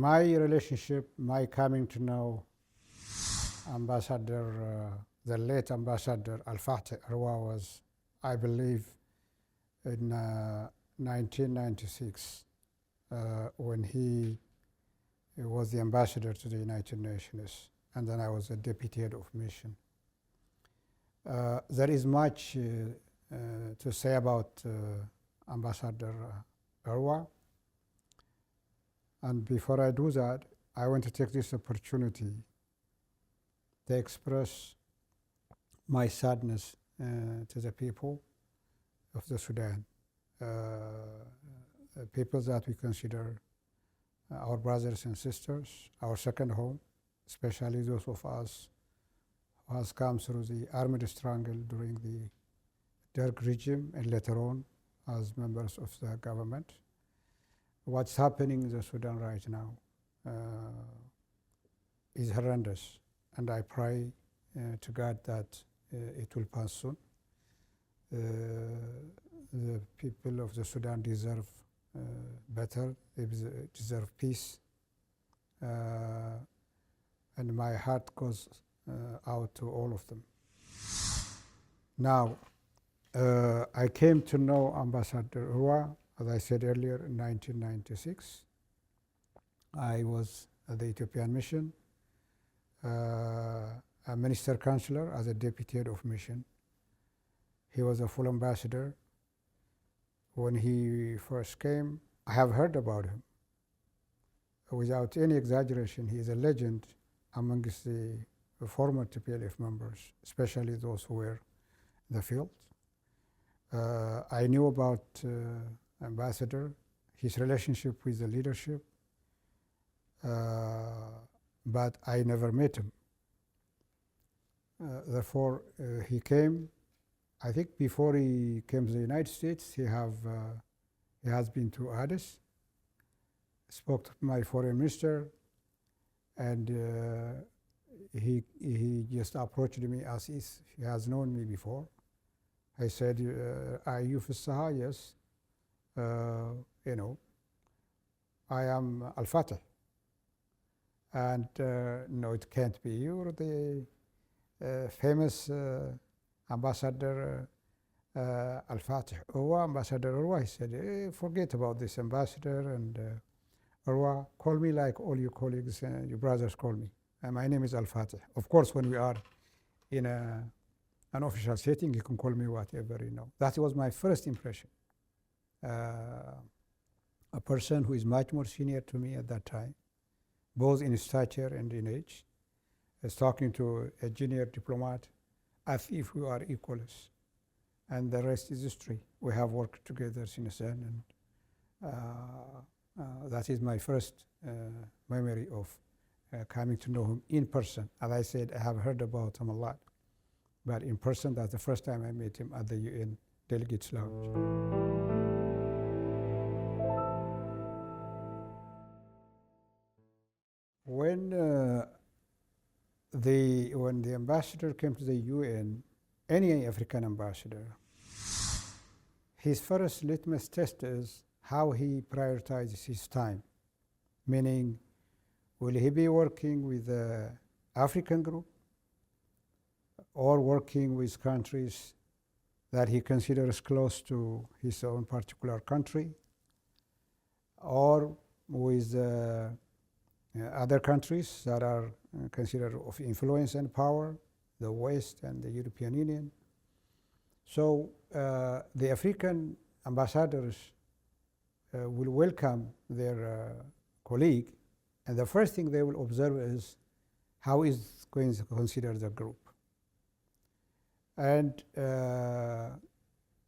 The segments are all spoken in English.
my relationship, my coming to know the late Ambassador Al-Fatih Arwa was, I believe, in 1996 when he was the ambassador to the United Nations, and then I was a deputy head of mission. There is much to say about Ambassador Arwa, and before I do that, I want to take this opportunity to express my sadness to the people of the Sudan, people that we consider our brothers and sisters, our second home, especially those of us who has come through the armed struggle during the Derg regime and later on as members of the government. What's happening in the Sudan right now is horrendous, and I pray to God that it will pass soon. The people of the Sudan deserve better, they deserve peace, and my heart goes out to all of them. Now, I came to know Ambassador Arwa, as I said earlier, in 1996. I was at the Ethiopian mission, a minister counselor as a deputy head of mission. He was a full ambassador. When he first came, I have heard about him. Without any exaggeration, he is a legend amongst the former TPLF members, especially those who were in the field. I knew about Ambassador, his relationship with the leadership, but I never met him. Therefore, he came. I think before he came to the United States, he has been to Addis, spoke to my foreign minister, and he just approached me as if he has known me before. I said, are you Fasaha? Yes. I am Al-Fatih. And no, it can't be. You're the famous Ambassador Al-Fatih Arwa, Ambassador Arwa. He said, forget about this ambassador, and Arwa, call me like all your colleagues and your brothers call me. And my name is Al-Fatih. Of course, when we are in an official setting, you can call me whatever, That was my first impression. A person who is much more senior to me at that time, both in stature and in age, is talking to a junior diplomat as if we are equals. And the rest is history. We have worked together since then, and that is my first memory of coming to know him in person. As I said, I have heard about him a lot, but in person, that's the first time I met him at the UN Delegates Lounge. When the ambassador came to the UN, any African ambassador, his first litmus test is how he prioritizes his time, meaning, will he be working with the African group or working with countries that he considers close to his own particular country, or with other countries that are considered of influence and power, the West and the European Union. So the African ambassadors will welcome their colleague, and the first thing they will observe is how is going to consider the group. And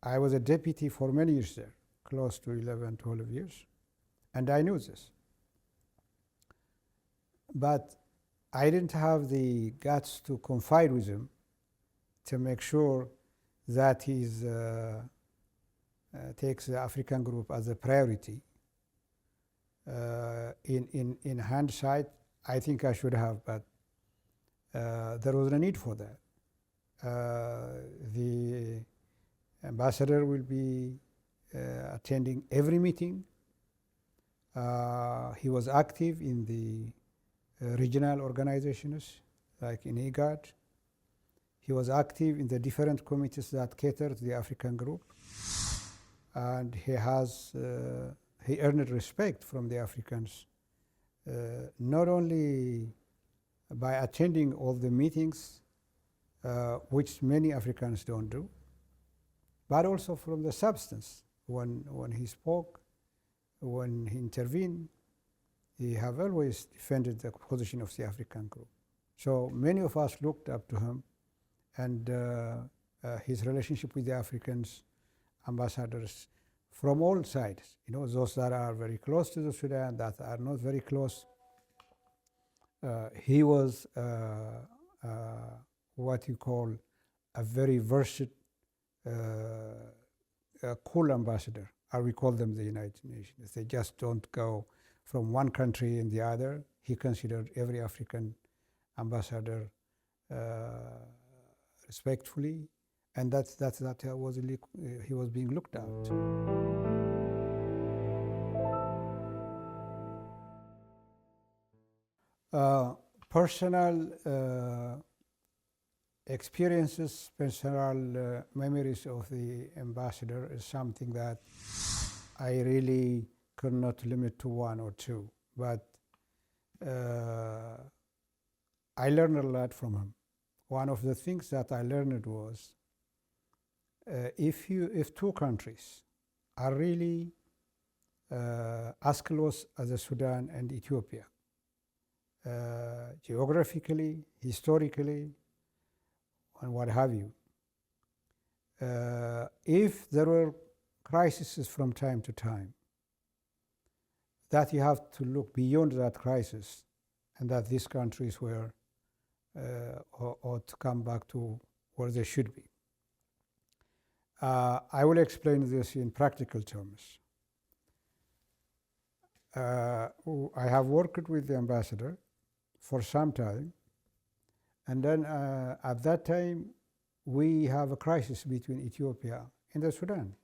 I was a deputy for many years there, close to 11, 12 years, and I knew this. But I didn't have the guts to confide with him to make sure that he takes the African group as a priority. In hindsight, I think I should have, but there was no need for that. The ambassador will be attending every meeting He was active in the regional organizations, like in IGAD. He was active in the different committees that cater to the African group. And he earned respect from the Africans, not only by attending all the meetings, which many Africans don't do, but also from the substance. When he spoke, when he intervened, he have always defended the position of the African group. So many of us looked up to him, and his relationship with the Africans ambassadors from all sides, those that are very close to the Sudan, that are not very close. He was what you call a very versed, cool ambassador. Or we call them the United Nations. They just don't go from one country in the other. He considered every African ambassador respectfully, and he was being looked at. Personal experiences, personal memories of the ambassador is something that I really could not limit to one or two, but I learned a lot from him. One of the things that I learned was if two countries are really as close as the Sudan and Ethiopia, geographically, historically, and what have you, if there were crises from time to time, that you have to look beyond that crisis, and that these countries were ought to come back to where they should be. I will explain this in practical terms. I have worked with the ambassador for some time, and then at that time we have a crisis between Ethiopia and the Sudan.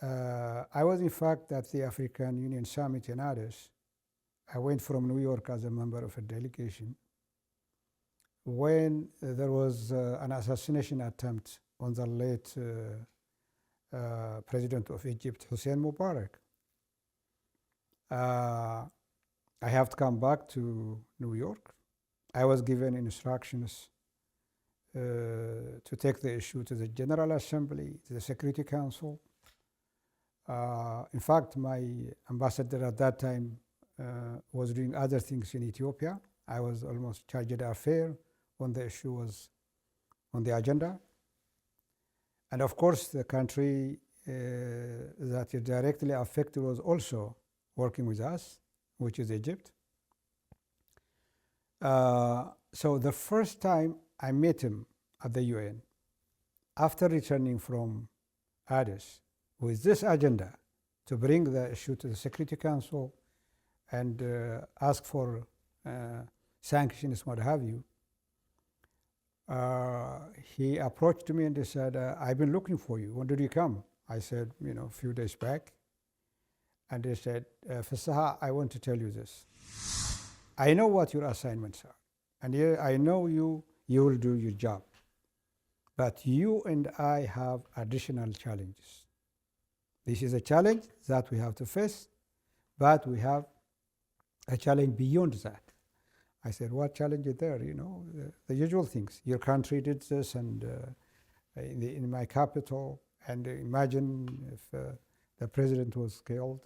I was in fact at the African Union Summit in Addis. I went from New York as a member of a delegation when there was an assassination attempt on the late President of Egypt, Hosni Mubarak. I have to come back to New York. I was given instructions to take the issue to the General Assembly, to the Security Council. In fact, my ambassador at that time was doing other things in Ethiopia. I was almost chargé d'affaires when the issue was on the agenda. And of course, the country that is directly affected was also working with us, which is Egypt. So the first time I met him at the UN, after returning from Addis, with this agenda to bring the issue to the Security Council and ask for sanctions, what have you, he approached me and he said, I've been looking for you. When did you come? I said, a few days back. And he said, Fasaha, I want to tell you this. I know what your assignments are. And I know you will do your job. But you and I have additional challenges. This is a challenge that we have to face, but we have a challenge beyond that. I said, what challenge is there? The usual things. Your country did this, and in my capital, and imagine if the president was killed.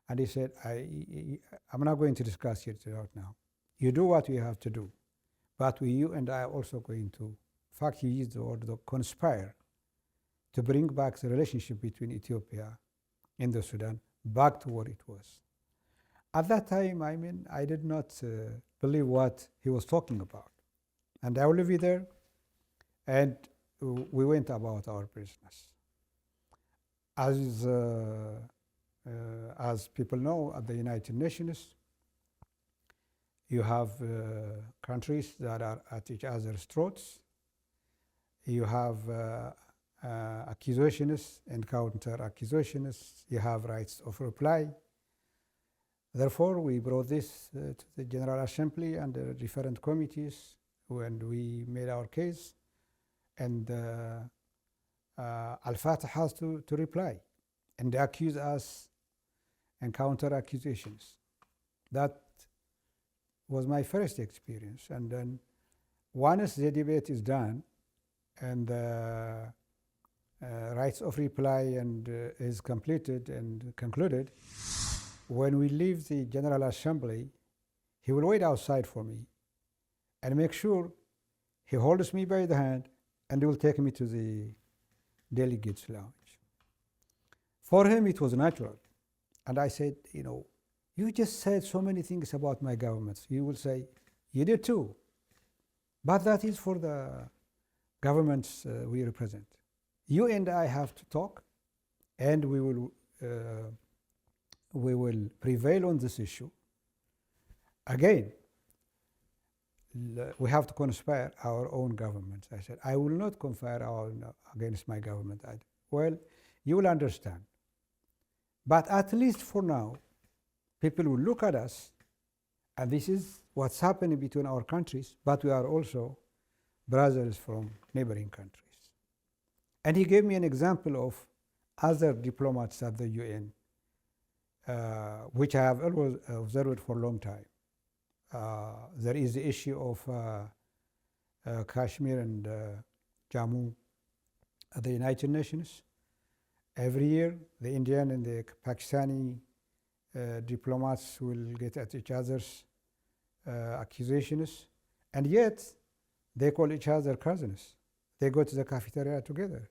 And he said, I'm not going to discuss it right now. You do what you have to do, but you and I are also going to, in fact, he used the word conspire to bring back the relationship between Ethiopia and the Sudan back to what it was. At that time, I did not believe what he was talking about. And I will leave you there, and we went about our business. As people know, at the United Nations, you have countries that are at each other's throats. You have accusations and counter accusations. You have rights of reply. Therefore, we brought this to the General Assembly under different committees when we made our case, and Al-Fatih has to reply and accuse us and counter accusations. That was my first experience. And then once the debate is done and the rights of reply and is completed and concluded, when we leave the General Assembly, he will wait outside for me and make sure he holds me by the hand and he will take me to the delegates' lounge. For him, it was natural. And I said, you know, you just said so many things about my government. He will say, you did too. But that is for the governments we represent. You and I have to talk, and we will prevail on this issue. Again, we have to conspire our own government. I said, I will not conspire against my government. Well, you will understand. But at least for now, people will look at us, and this is what's happening between our countries, but we are also brothers from neighboring countries. And he gave me an example of other diplomats at the UN, which I have always observed for a long time. There is the issue of Kashmir and Jammu at the United Nations. Every year, the Indian and the Pakistani diplomats will get at each other's accusations, and yet they call each other cousins. They go to the cafeteria together.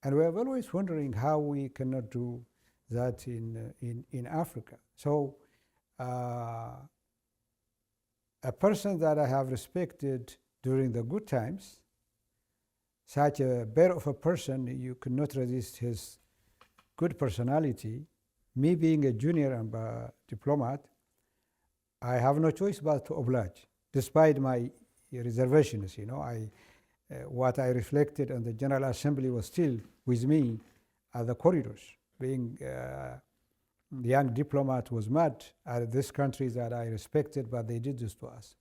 And we are always wondering how we cannot do that in Africa. So a person that I have respected during the good times, such a bear of a person, you cannot resist his good personality. Me being a junior diplomat, I have no choice but to oblige, despite my reservations. You know, what I reflected on the General Assembly was still with me at the corridors. Being the young diplomat was mad at this country that I respected, but they did this to us.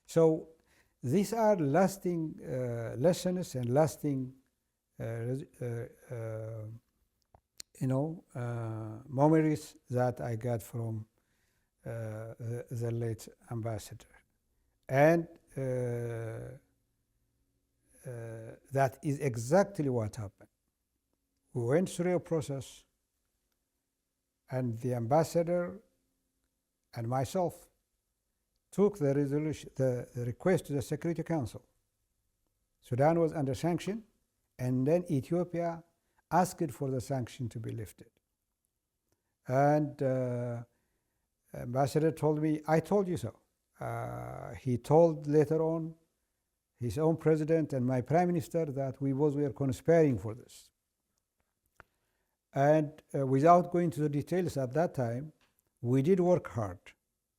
So these are lasting lessons and lasting, memories that I got from the late ambassador. And that is exactly what happened. We went through a process, and the ambassador and myself took the resolution, the request to the Security Council. Sudan was under sanction, and then Ethiopia asked for the sanction to be lifted. And ambassador told me, I told you so. He told later on his own president and my prime minister that we both were conspiring for this. And without going to the details at that time, we did work hard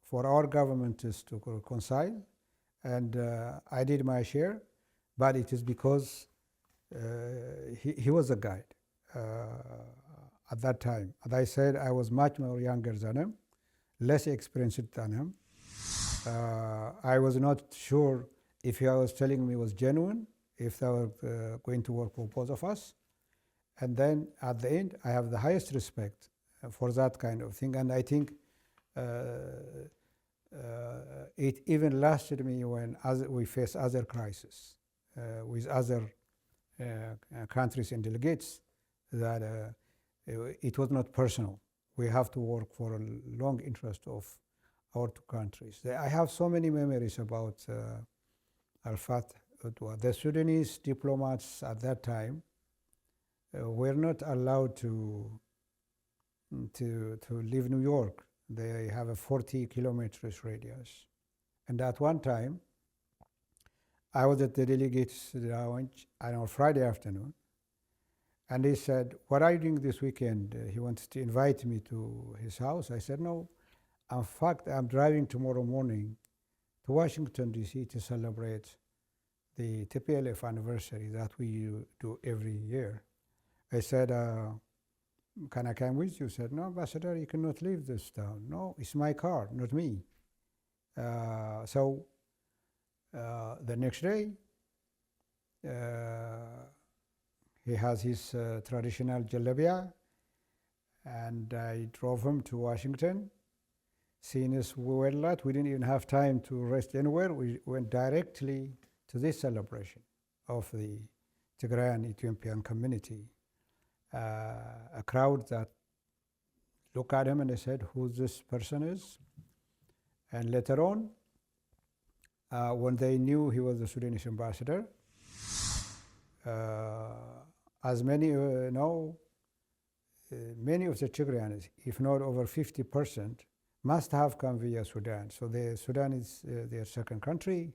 for our governments to reconcile, and I did my share, but it is because he was a guide at that time. As I said, I was much more younger than him, less experienced than him. I was not sure if he was telling me was genuine, if they were going to work for both of us. And then at the end, I have the highest respect for that kind of thing. And I think it even lasted me when we face other crises with other countries and delegates, that it was not personal. We have to work for a long interest of our two countries. I have so many memories about Al-Fatih. The Sudanese diplomats at that time were not allowed to leave New York. They have a 40 kilometers radius. And at one time, I was at the delegates' lounge on Friday afternoon, and he said, what are you doing this weekend? He wanted to invite me to his house. I said, no, in fact, I'm driving tomorrow morning to Washington, D.C. to celebrate the TPLF anniversary that we do every year. I said, can I come with you? He said, no, Ambassador, you cannot leave this town. No, it's my car, not me. So the next day, he has his traditional jalabia, and I drove him to Washington. Seeing as we were late, we didn't even have time to rest anywhere. We went directly to this celebration of the Tigrayan Ethiopian community. A crowd that looked at him and they said, who this person is? And later on, when they knew he was the Sudanese ambassador, as many know, many of the Tigrayans, if not over 50%, must have come via Sudan. So Sudan is their second country.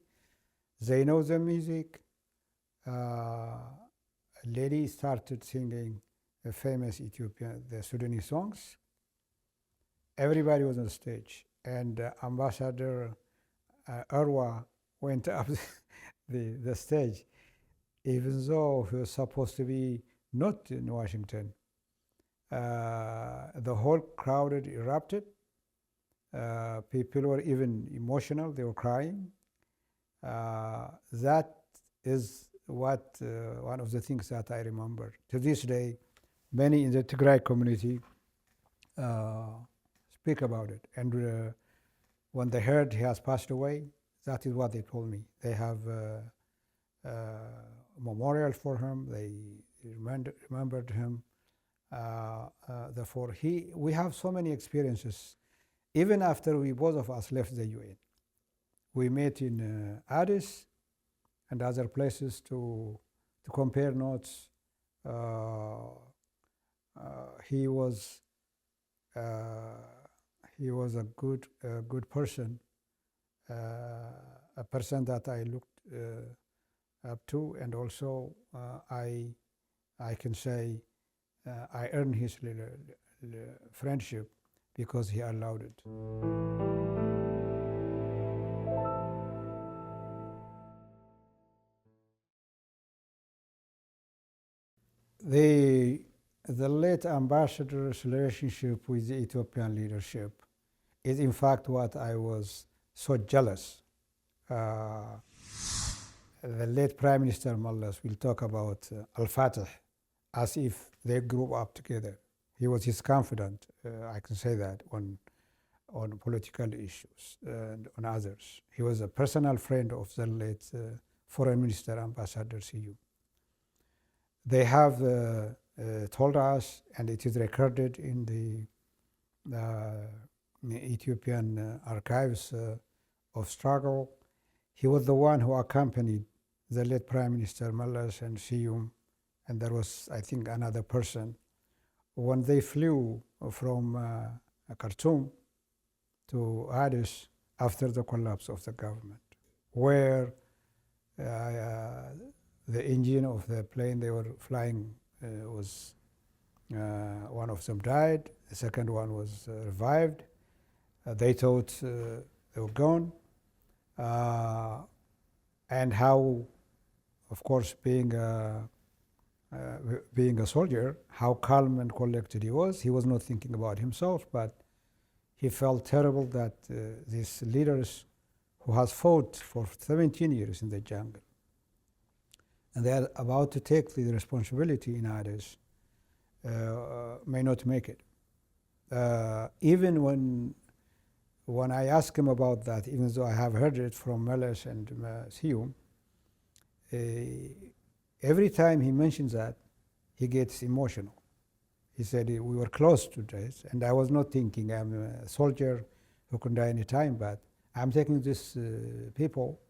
They know the music. A lady started singing the famous Ethiopian, the Sudanese songs. Everybody was on stage, and Ambassador Arwa went up the stage, even though he was supposed to be not in Washington. The whole crowd erupted. People were even emotional, they were crying. That is what one of the things that I remember. To this day, many in the Tigray community speak about it. And when they heard he has passed away, that is what they told me. They have a memorial for him. They remembered him. Therefore, we have so many experiences. Even after both of us left the UN, we met in Addis and other places to compare notes. He was a good person, a person that I looked up to, and also I can say I earned his friendship because he allowed it. The late ambassador's relationship with the Ethiopian leadership is in fact what I was so jealous. The late Prime Minister Mallas will talk about Al-Fatih as if they grew up together. He was his confidant, I can say that, on political issues and on others. He was a personal friend of the late Foreign Minister, Ambassador Siyu. They have told us, and it is recorded in the Ethiopian archives of struggle, he was the one who accompanied the late Prime Minister Mallas and Siyu, and there was, I think, another person, when they flew from Khartoum to Addis after the collapse of the government, where the engine of the plane they were flying was, one of them died, the second one was revived. They thought they were gone. And how, of course, being a soldier, how calm and collected he was. He was not thinking about himself, but he felt terrible that these leaders who has fought for 17 years in the jungle, and they are about to take the responsibility in Addis, may not make it. Even when I ask him about that, even though I have heard it from Meles and Siyu, every time he mentions that, he gets emotional. He said we were close to this, and I was not thinking I'm a soldier who can die any time, but I'm taking these people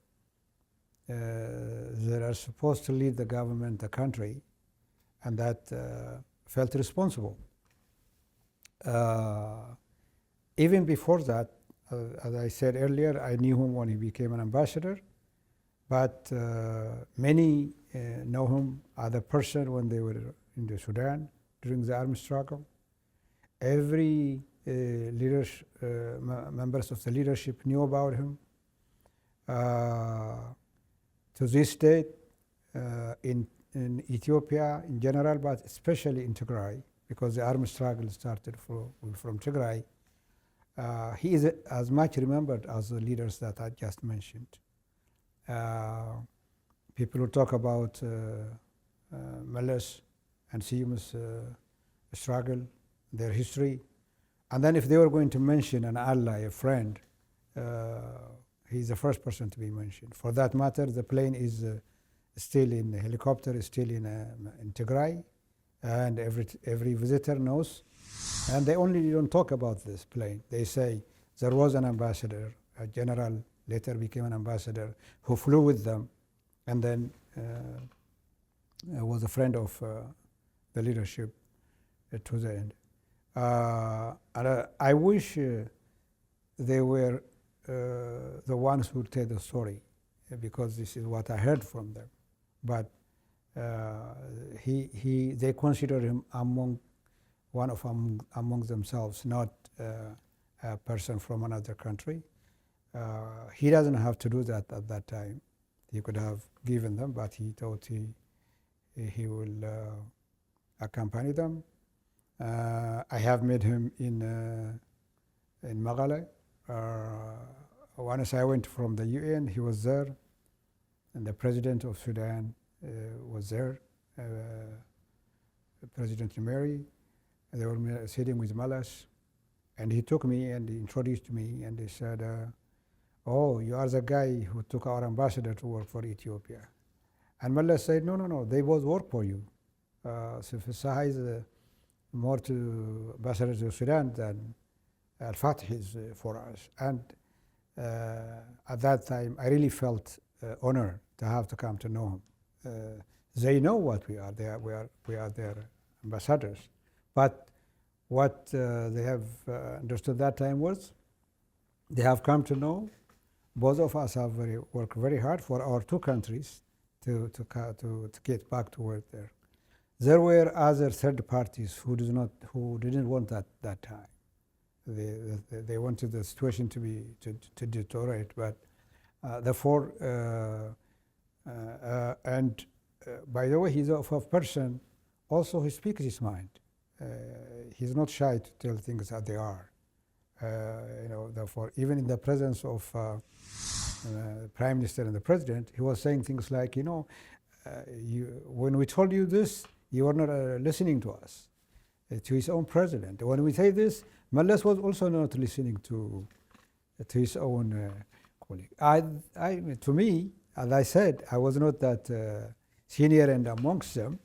that are supposed to lead the government, the country, and that felt responsible. Even before that, as I said earlier, I knew him when he became an ambassador, but many know him as a person when they were in the Sudan during the armed struggle. Every members of the leadership knew about him. To this day, in Ethiopia in general, but especially in Tigray, because the armed struggle started from Tigray. He is as much remembered as the leaders that I just mentioned. People who talk about Meles and Siyum's struggle, their history, and then if they were going to mention an ally, a friend, he's the first person to be mentioned. For that matter, the plane is still in, the helicopter is still in Tigray, and every visitor knows. And they only don't talk about this plane. They say there was an ambassador, a general, later became an ambassador, who flew with them, and then was a friend of the leadership to the end. And I wish they were the ones who tell the story, because this is what I heard from them. But they consider him among themselves, not a person from another country. He doesn't have to do that at that time. He could have given them, but he thought he will accompany them. I have met him in Magale. Once I went from the UN, he was there, and the president of Sudan was there, President Mary. They were sitting with Meles, and he took me and he introduced me, and he said, "Oh, you are the guy who took our ambassador to work for Ethiopia." And Meles said, "No, they both work for you. So Saha is more to ambassador to Sudan than Al-Fatih is for us." And at that time, I really felt honored to have to come to know him. They know what we are. We are their ambassadors. But what they have understood that time was, they have come to know both of us have worked very hard for our two countries to get back to work there. There were other third parties who didn't want that time. They wanted the situation to deteriorate, but therefore, and by the way, he's a person also who speaks his mind. He's not shy to tell things as they are. Therefore, even in the presence of Prime Minister and the President, he was saying things like, when we told you this, you were not listening to us, to his own president. When we say this, Meles was also not listening to his own colleague. To me, as I said, I was not that senior and amongst them.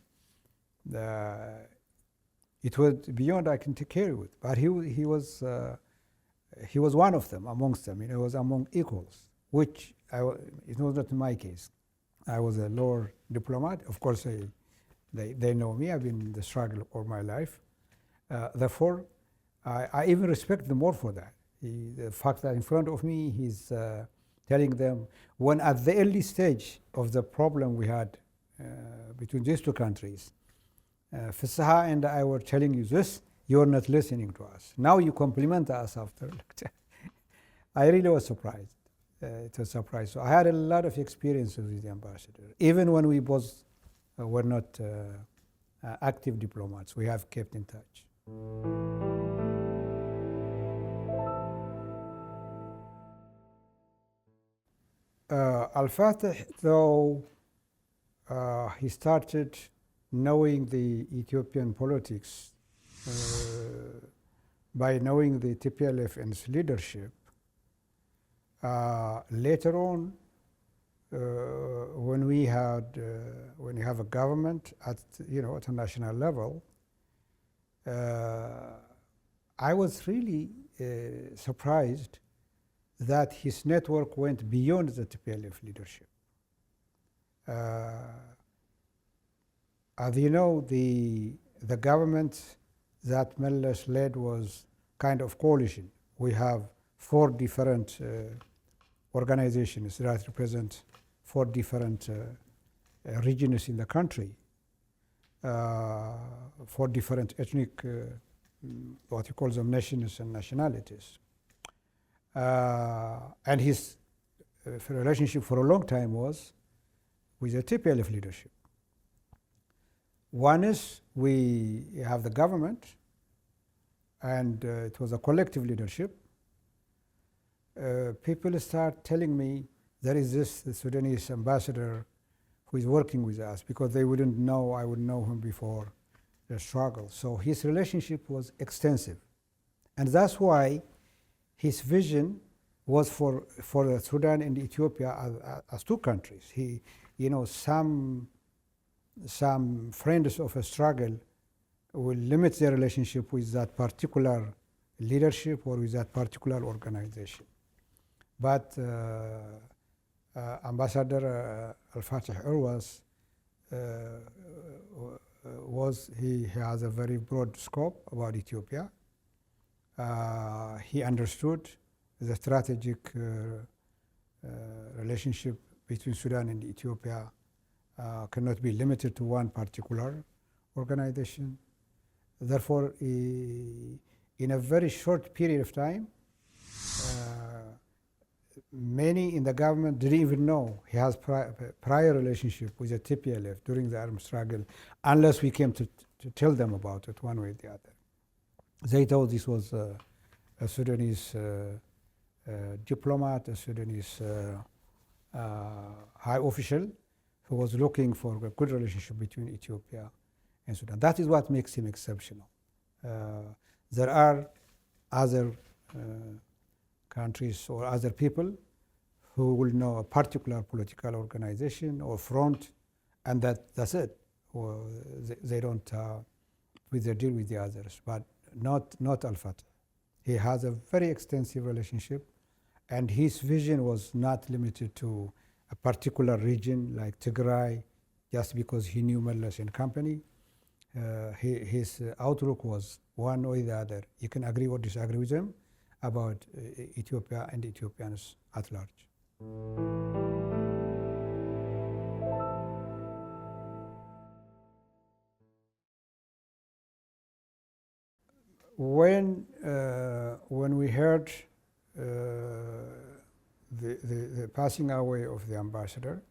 It was beyond I can take care of it. But he was one of them, amongst them. He was among equals, which it was not my case. I was a lower diplomat. Of course, they know me. I've been in the struggle all my life. Therefore, I even respect them more for that. The fact that in front of me, he's telling them, when at the early stage of the problem we had between these two countries, Saha and I were telling you this, you're not listening to us. Now you compliment us after. I really was surprised. It was a surprise. So I had a lot of experiences with the ambassador. Even when we both were not active diplomats, we have kept in touch. Al-Fatih, though he started knowing the Ethiopian politics by knowing the TPLF and its leadership, later on, when you have a government at a national level, I was really surprised that his network went beyond the TPLF leadership. As you know, the government that Meles led was kind of coalition. We have 4 different organizations that represent 4 different regions in the country, 4 different ethnic, what you call them, nations and nationalities. And his relationship for a long time was with the TPLF leadership. One is we have the government, and it was a collective leadership. People start telling me there is this the Sudanese ambassador who is working with us, because they wouldn't know I would know him before the struggle. So his relationship was extensive. And that's why his vision was for Sudan and Ethiopia as two countries. He, some friends of a struggle will limit their relationship with that particular leadership or with that particular organization. But Ambassador Al-Fatih he has a very broad scope about Ethiopia. He understood the strategic relationship between Sudan and Ethiopia cannot be limited to one particular organization. Therefore, in a very short period of time, many in the government didn't even know he has prior relationship with the TPLF during the armed struggle, unless we came to tell them about it one way or the other. They thought this was a Sudanese diplomat, a Sudanese high official who was looking for a good relationship between Ethiopia and Sudan. That is what makes him exceptional. There are other countries or other people who will know a particular political organization or front, and that's it. Or they don't deal with the others, but not Al-Fatih. He has a very extensive relationship, and his vision was not limited to a particular region like Tigray, just because he knew Meles and company. His outlook was one or the other. You can agree or disagree with him about Ethiopia and Ethiopians at large. When we heard the passing away of the ambassador,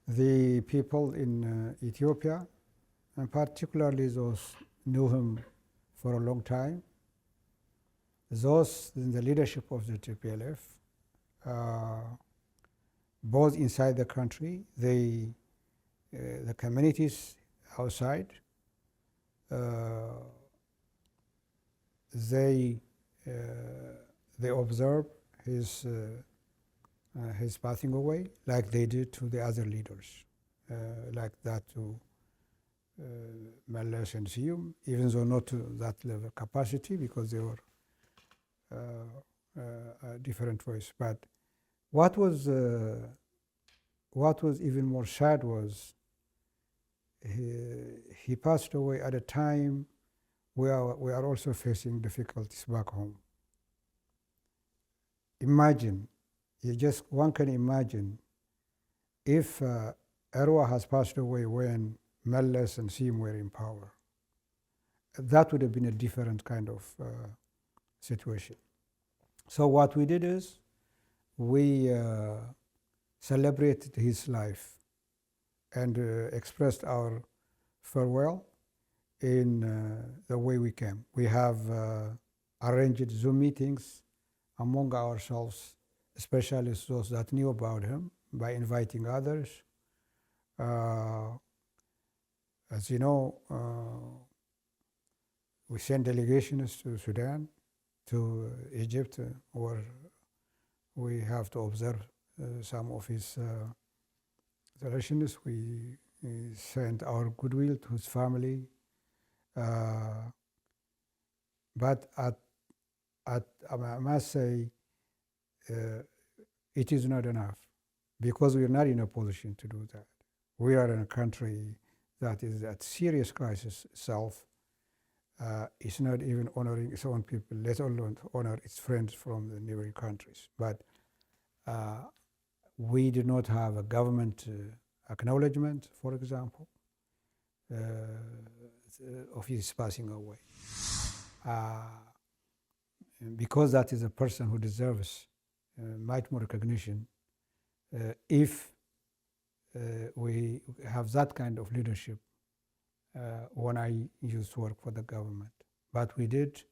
the people in Ethiopia, and particularly those knew him for a long time, those in the leadership of the TPLF, both inside the country, the communities outside, they observe his passing away, like they did to the other leaders, like that to Meles and Siyum, even though not to that level of capacity, because they were a different voice. But what was even more sad was he passed away at a time where we are also facing difficulties back home. Imagine, one can imagine if Arwa has passed away when Meles and Siyum were in power. That would have been a different kind of situation. So what we did is we celebrated his life and expressed our farewell in the way we came. We have arranged Zoom meetings among ourselves, especially those that knew about him, by inviting others. As you know, we sent delegations to Sudan, to Egypt, where we have to observe some of his relations. We sent our goodwill to his family. But I must say, it is not enough, because we are not in a position to do that. We are in a country that is at serious crisis itself. It's not even honoring its own people, let alone honor its friends from the neighboring countries. But we do not have a government acknowledgement, for example, of his passing away. Because that is a person who deserves much more recognition. If we have that kind of leadership when I used to work for the government. But we did,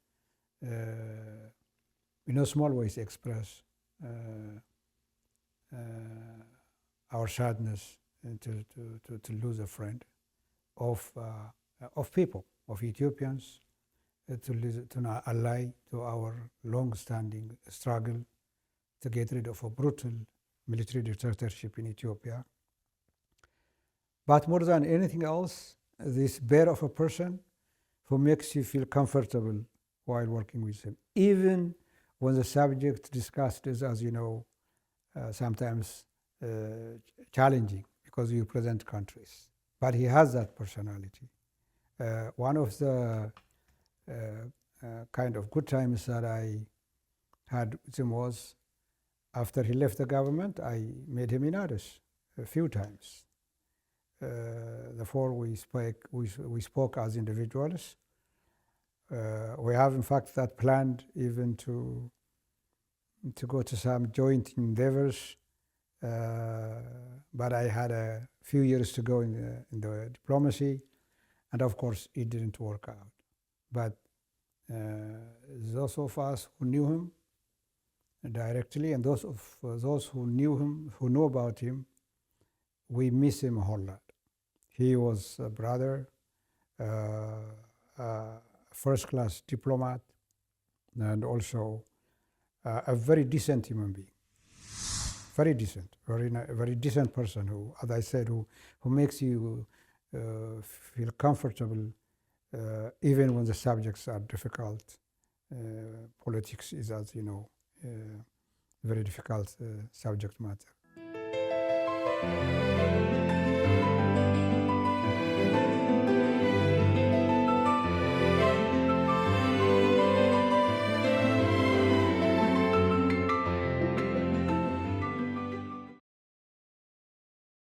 in a small ways, express our sadness to lose a friend of people, of Ethiopians, to not ally to our long-standing struggle to get rid of a brutal military dictatorship in Ethiopia. But more than anything else, this bear of a person who makes you feel comfortable while working with him, even when the subject discussed is, as you know, sometimes challenging because you present countries. But he has that personality. One of the kind of good times that I had with him was after he left the government, I met him in Addis a few times. Therefore, we spoke as individuals. We have, in fact, that planned even to go to some joint endeavors. But I had a few years to go in the diplomacy, and of course, it didn't work out. But those of us who knew him directly, and those who knew him, who know about him, we miss him a whole lot. He was a brother, first-class diplomat, and also a very decent human being. Very decent, very decent person who, as I said, who makes you feel comfortable even when the subjects are difficult. Politics is, as you know, very difficult subject matter.